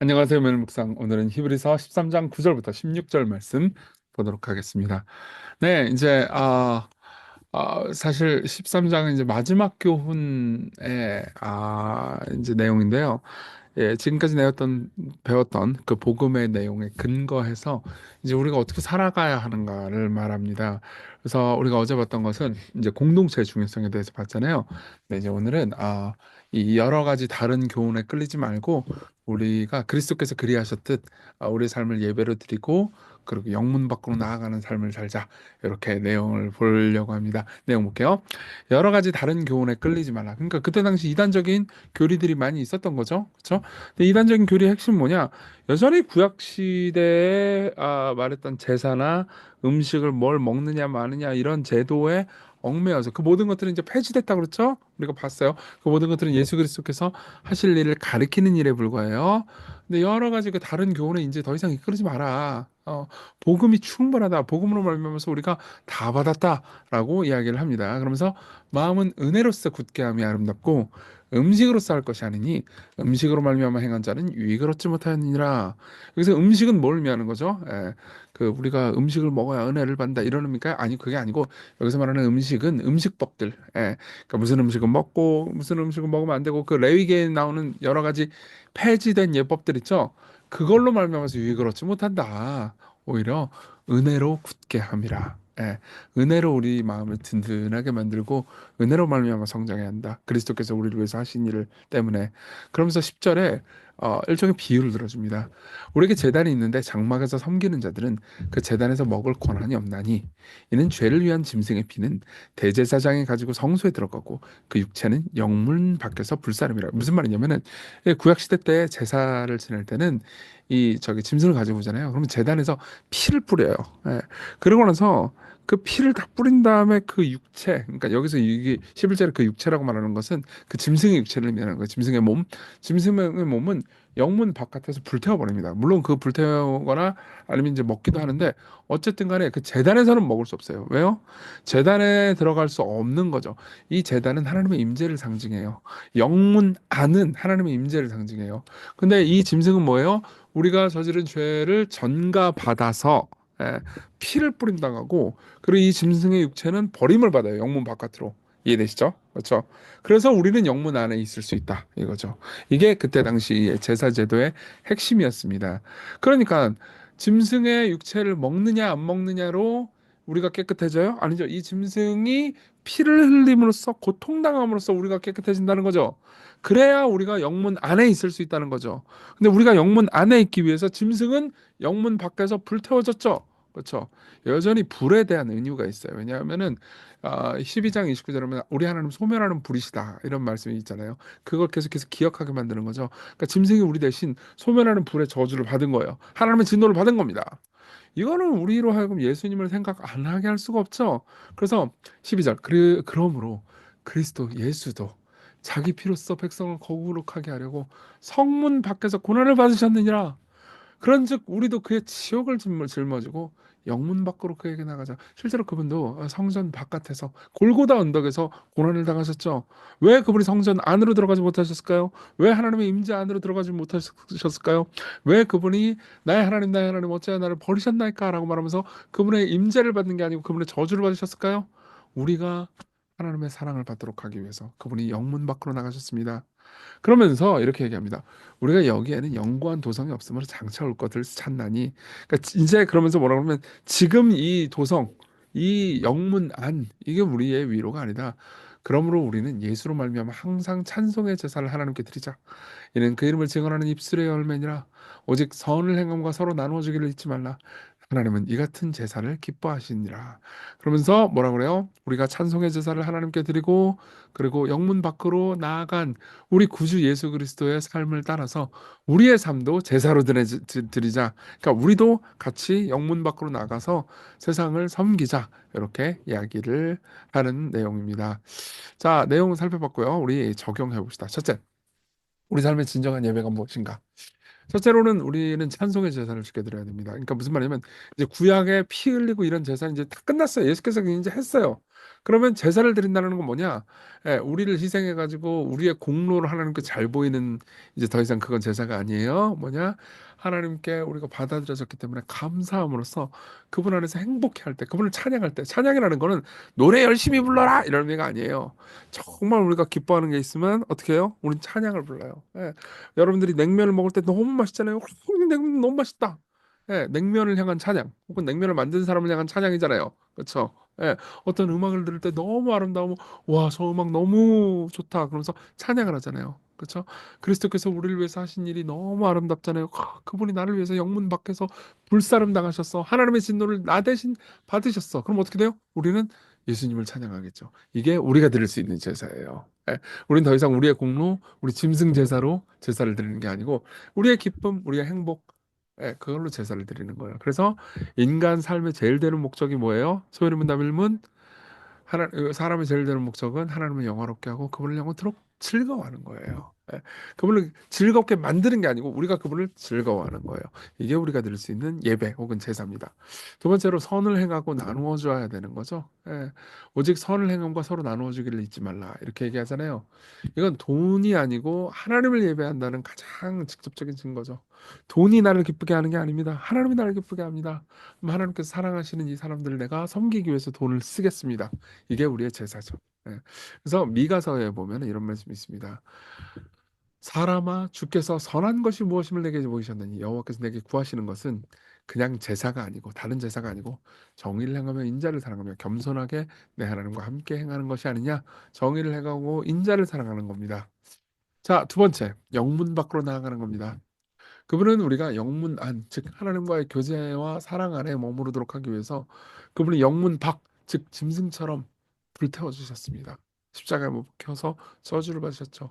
안녕하세요, 매일 묵상. 오늘은 히브리서 13장 9절부터 16절 말씀 보도록 하겠습니다. 네, 이제 사실 13장은 이제 마지막 교훈의 이제 내용인데요. 예, 지금까지 배웠던 그 복음의 내용에 근거해서 이제 우리가 어떻게 살아가야 하는가를 말합니다. 그래서 우리가 어제 봤던 것은 이제 공동체의 중요성에 대해서 봤잖아요. 네, 이제 오늘은 이 여러 가지 다른 교훈에 끌리지 말고 우리가 그리스도께서 그리하셨듯 우리의 삶을 예배로 드리고 그리고 영문 밖으로 나아가는 삶을 살자. 이렇게 내용을 보려고 합니다. 내용 볼게요. 여러 가지 다른 교훈에 끌리지 말라. 그러니까 그때 당시 이단적인 교리들이 많이 있었던 거죠. 그렇죠? 근데 이단적인 교리의 핵심 뭐냐? 여전히 구약 시대에 말했던 제사나 음식을 뭘 먹느냐 마느냐 이런 제도에 얽매여서 그 모든 것들은 이제 폐지됐다 그렇죠? 우리가 봤어요. 그 모든 것들은 예수 그리스도께서 하실 일을 가리키는 일에 불과해요. 근데 여러 가지 그 다른 교훈에 이제 더 이상 이끌지 마라. 복음이 충분하다. 복음으로 말미암아서 우리가 다 받았다라고 이야기를 합니다. 그러면서 마음은 은혜로서 굳게 함이 아름답고 음식으로서 할 것이 아니니 음식으로 말미암아 행한 자는 유익을 얻지 못하느니라. 여기서 음식은 뭘 의미하는 거죠? 그 우리가 음식을 먹어야 은혜를 받는다 이런 의미일까요? 아니 그게 아니고 여기서 말하는 음식은 음식법들. 그러니까 무슨 음식은 먹고 무슨 음식은 먹으면 안 되고 그 레위기에 나오는 여러 가지 폐지된 예법들 있죠. 그걸로 말미암아서 유익을 얻지 못한다. 오히려 은혜로 굳게 함이라. 은혜로 우리 마음을 든든하게 만들고 은혜로 말미암아 성장해야 한다. 그리스도께서 우리를 위해서 하신 일을 때문에. 그러면서 10절에 일종의 비유를 들어줍니다. 우리에게 제단이 있는데 장막에서 섬기는 자들은 그 제단에서 먹을 권한이 없나니 이는 죄를 위한 짐승의 피는 대제사장이 가지고 성소에 들어가고 그 육체는 영문 밖에서 불사름이라. 무슨 말이냐면은 구약 시대 때 제사를 지낼 때는 이 저기 짐승을 가지고 오잖아요. 그러면 제단에서 피를 뿌려요. 예. 그러고 나서 그 피를 다 뿌린 다음에 그 육체, 그러니까 여기서 이게 11절에 그 육체라고 말하는 것은 그 짐승의 육체를 의미하는 거예요. 짐승의 몸. 짐승의 몸은 영문 바깥에서 불태워 버립니다. 물론 그 불태우거나 아니면 이제 먹기도 하는데 어쨌든 간에 그 제단에서는 먹을 수 없어요. 왜요? 제단에 들어갈 수 없는 거죠. 이 제단은 하나님의 임재를 상징해요. 영문 안은 하나님의 임재를 상징해요. 근데 이 짐승은 뭐예요? 우리가 저지른 죄를 전가받아서 피를 뿌림당하고 그리고 이 짐승의 육체는 버림을 받아요. 영문 바깥으로. 이해되시죠? 그렇죠? 그래서 우리는 영문 안에 있을 수 있다. 이거죠. 이게 그때 당시 제사 제도의 핵심이었습니다. 그러니까 짐승의 육체를 먹느냐 안 먹느냐로 우리가 깨끗해져요? 아니죠. 이 짐승이 피를 흘림으로써 고통당함으로써 우리가 깨끗해진다는 거죠. 그래야 우리가 영문 안에 있을 수 있다는 거죠. 근데 우리가 영문 안에 있기 위해서 짐승은 영문 밖에서 불태워졌죠. 그렇죠. 여전히 불에 대한 은유가 있어요. 왜냐하면은 12장 29절에 보면 우리 하나님 소멸하는 불이시다 이런 말씀이 있잖아요. 그걸 계속해서 기억하게 만드는 거죠. 그러니까 짐승이 우리 대신 소멸하는 불의 저주를 받은 거예요. 하나님의 진노를 받은 겁니다. 이거는 우리로 하여금 예수님을 생각 안 하게 할 수가 없죠. 그래서 12절 그러므로 그리스도 예수도 자기 피로써 백성을 거룩하게 하려고 성문 밖에서 고난을 받으셨느니라. 그런즉 우리도 그의 지옥을 짊어지고 영문 밖으로 그에게 나가자. 실제로 그분도 성전 바깥에서 골고다 언덕에서 고난을 당하셨죠. 왜 그분이 성전 안으로 들어가지 못하셨을까요? 왜 하나님의 임재 안으로 들어가지 못하셨을까요? 왜 그분이 나의 하나님 어찌하여 나를 버리셨나이까라고 말하면서 그분의 임재를 받는 게 아니고 그분의 저주를 받으셨을까요? 우리가 하나님의 사랑을 받도록 하기 위해서 그분이 영문 밖으로 나가셨습니다. 그러면서 이렇게 얘기합니다. 우리가 여기에는 영구한 도성이 없으므로 장차 올 것을 찾나니. 그러니까 이제 그러면서 뭐라 그러면 지금 이 도성, 이 영문 안 이게 우리의 위로가 아니다. 그러므로 우리는 예수로 말미암아 항상 찬송의 제사를 하나님께 드리자. 이는 그 이름을 증언하는 입술의 열매니라. 오직 선을 행함과 서로 나누어 주기를 잊지 말라. 하나님은 이 같은 제사를 기뻐하시니라. 그러면서 뭐라 그래요? 우리가 찬송의 제사를 하나님께 드리고 그리고 영문 밖으로 나아간 우리 구주 예수 그리스도의 삶을 따라서 우리의 삶도 제사로 드리자. 그러니까 우리도 같이 영문 밖으로 나가서 세상을 섬기자. 이렇게 이야기를 하는 내용입니다. 자, 내용 살펴봤고요. 우리 적용해 봅시다. 첫째, 우리 삶의 진정한 예배가 무엇인가? 첫째로는 우리는 찬송의 제사를 지켜 드려야 됩니다. 그러니까 무슨 말이냐면 이제 구약에 피 흘리고 이런 제사는 이제 다 끝났어요. 예수께서 이제 했어요. 그러면 제사를 드린다는 건 뭐냐? 예, 우리를 희생해가지고 우리의 공로를 하나님께 잘 보이는 이제 더 이상 그건 제사가 아니에요. 뭐냐? 하나님께 우리가 받아들여졌기 때문에 감사함으로써 그분 안에서 행복해 할 때, 그분을 찬양할 때, 찬양이라는 거는 노래 열심히 불러라 이런 의미가 아니에요. 정말 우리가 기뻐하는 게 있으면 어떻게 해요? 우린 찬양을 불러요. 예. 여러분들이 냉면을 먹을 때 너무 맛있잖아요. 냉면 너무 맛있다. 예, 냉면을 향한 찬양, 혹은 냉면을 만든 사람을 향한 찬양이잖아요. 그렇죠? 예, 어떤 음악을 들을 때 너무 아름다우면 와, 저 음악 너무 좋다. 그러면서 찬양을 하잖아요. 그렇죠? 그리스도께서 우리를 위해서 하신 일이 너무 아름답잖아요. 그분이 나를 위해서 영문 밖에서 불사름 당하셨어. 하나님의 진노를 나 대신 받으셨어. 그럼 어떻게 돼요? 우리는 예수님을 찬양하겠죠. 이게 우리가 드릴 수 있는 제사예요. 예, 우리는 더 이상 우리의 공로, 우리 짐승 제사로 제사를 드리는 게 아니고 우리의 기쁨, 우리의 행복, 예, 그걸로 제사를 드리는 거예요. 그래서 인간 삶의 제일 되는 목적이 뭐예요? 소위문 다밀문 사람의 제일 되는 목적은 하나님을 영화롭게 하고 그분을 영원토록 즐거워하는 거예요. 예, 그분을 즐겁게 만드는 게 아니고 우리가 그분을 즐거워하는 거예요. 이게 우리가 드릴 수 있는 예배 혹은 제사입니다. 두 번째로 선을 행하고 나누어 줘야 되는 거죠. 예, 오직 선을 행함과 서로 나누어 주기를 잊지 말라 이렇게 얘기하잖아요. 이건 돈이 아니고 하나님을 예배한다는 가장 직접적인 증거죠. 돈이 나를 기쁘게 하는 게 아닙니다. 하나님이 나를 기쁘게 합니다. 그럼 하나님께서 사랑하시는 이 사람들을 내가 섬기기 위해서 돈을 쓰겠습니다. 이게 우리의 제사죠. 예. 그래서 미가서에 보면 이런 말씀이 있습니다. 사람아 주께서 선한 것이 무엇임을 내게 보이셨느니 여호와께서 내게 구하시는 것은 그냥 제사가 아니고 다른 제사가 아니고 정의를 행하며 인자를 사랑하며 겸손하게 내 하나님과 함께 행하는 것이 아니냐. 정의를 행하고 인자를 사랑하는 겁니다. 자, 두 번째, 영문 밖으로 나아가는 겁니다. 그분은 우리가 영문 안, 즉 하나님과의 교제와 사랑 안에 머무르도록 하기 위해서 그분이 영문 밖, 즉 짐승처럼 불태워 주셨습니다. 십자가에 못 박혀서 저주를 받으셨죠.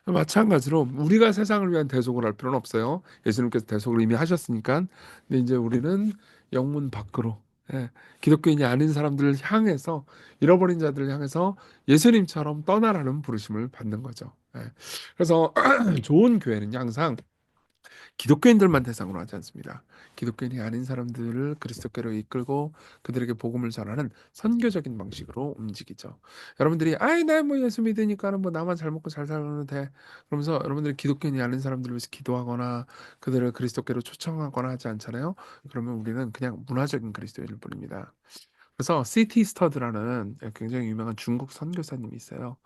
마찬가지로 우리가 세상을 위한 대속을 할 필요는 없어요. 예수님께서 대속을 이미 하셨으니까. 근데 이제 우리는 영문 밖으로, 예, 기독교인이 아닌 사람들을 향해서, 잃어버린 자들을 향해서 예수님처럼 떠나라는 부르심을 받는 거죠. 예. 그래서 좋은 교회는 항상 기독교인들만 대상으로 하지 않습니다. 기독교인이 아닌 사람들을 그리스도께로 이끌고 그들에게 복음을 전하는 선교적인 방식으로 움직이죠. 여러분들이 아이 나 뭐 예수 믿으니까는 뭐 나만 잘 먹고 잘 살면 돼. 그러면서 여러분들이 기독교인이 아닌 사람들을 위해서 기도하거나 그들을 그리스도께로 초청하거나 하지 않잖아요. 그러면 우리는 그냥 문화적인 그리스도인일 뿐입니다. 그래서 시티 스터드라는 굉장히 유명한 중국 선교사님이 있어요.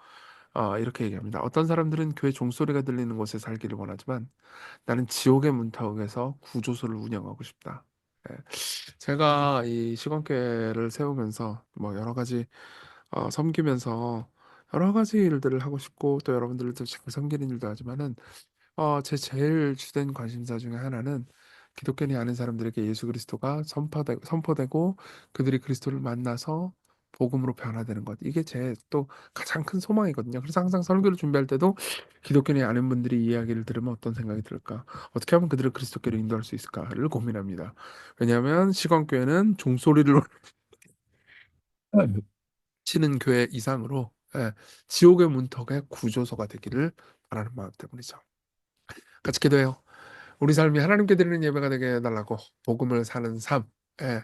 이렇게 얘기합니다. 어떤 사람들은 교회 종소리가 들리는 곳에 살기를 원하지만 나는 지옥의 문턱에서 구조소를 운영하고 싶다. 예. 제가 이 시건교회를 세우면서 뭐 여러 가지 섬기면서 여러 가지 일들을 하고 싶고 또 여러분들도 잘 섬기는 일도 하지만은 제 제일 주된 관심사 중에 하나는 기독교인이 아는 사람들에게 예수 그리스도가 선포되고 그들이 그리스도를 만나서 복음으로 변화되는 것. 이게 제 또 가장 큰 소망이거든요. 그래서 항상 설교를 준비할 때도 기독교인이 아는 분들이 이야기를 들으면 어떤 생각이 들까? 어떻게 하면 그들을 그리스도께로 인도할 수 있을까를 고민합니다. 왜냐하면 시건교회는 종소리를 치는 교회 이상으로, 예, 지옥의 문턱의 구조소가 되기를 바라는 마음 때문이죠. 같이 기도해요. 우리 삶이 하나님께 드리는 예배가 되게 해달라고, 복음을 사는 삶, 예,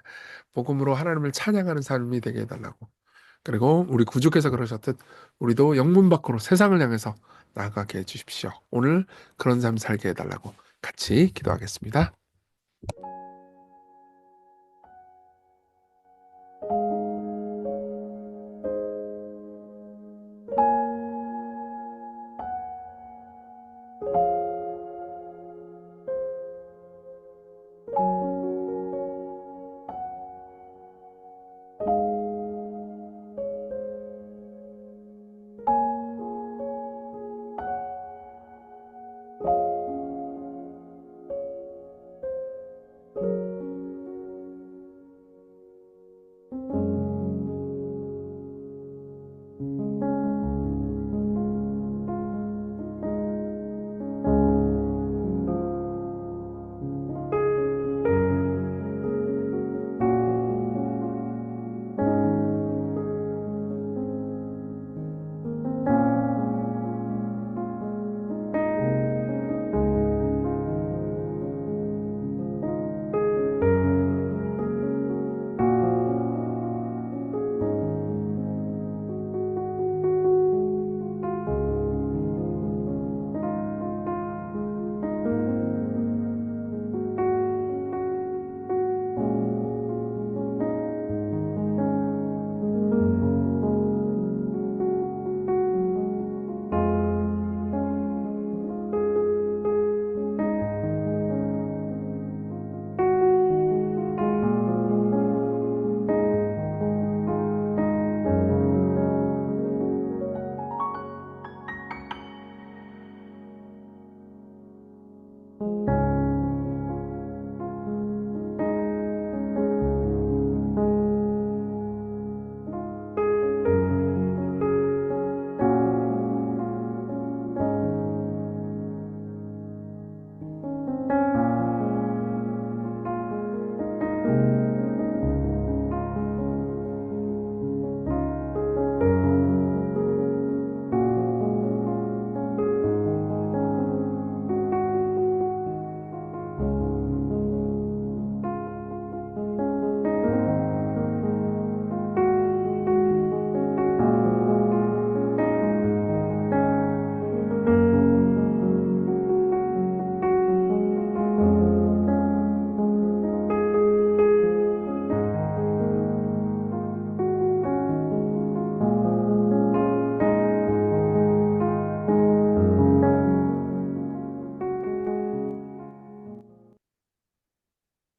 복음으로 하나님을 찬양하는 삶이 되게 해달라고, 그리고 우리 구주께서 그러셨듯 우리도 영문 밖으로 세상을 향해서 나아가게 해주십시오. 오늘 그런 삶 살게 해달라고 같이 기도하겠습니다.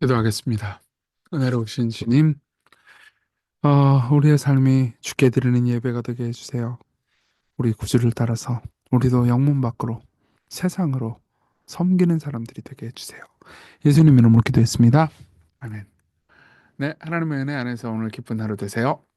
기도하겠습니다. 은혜로우신 주님, 우리의 삶이 주께 드리는 예배가 되게 해주세요. 우리 구주를 따라서 우리도 영문 밖으로 세상으로 섬기는 사람들이 되게 해주세요. 예수님 이름으로 기도했습니다. 아멘. 네, 하나님의 은혜 안에서 오늘 기쁜 하루 되세요.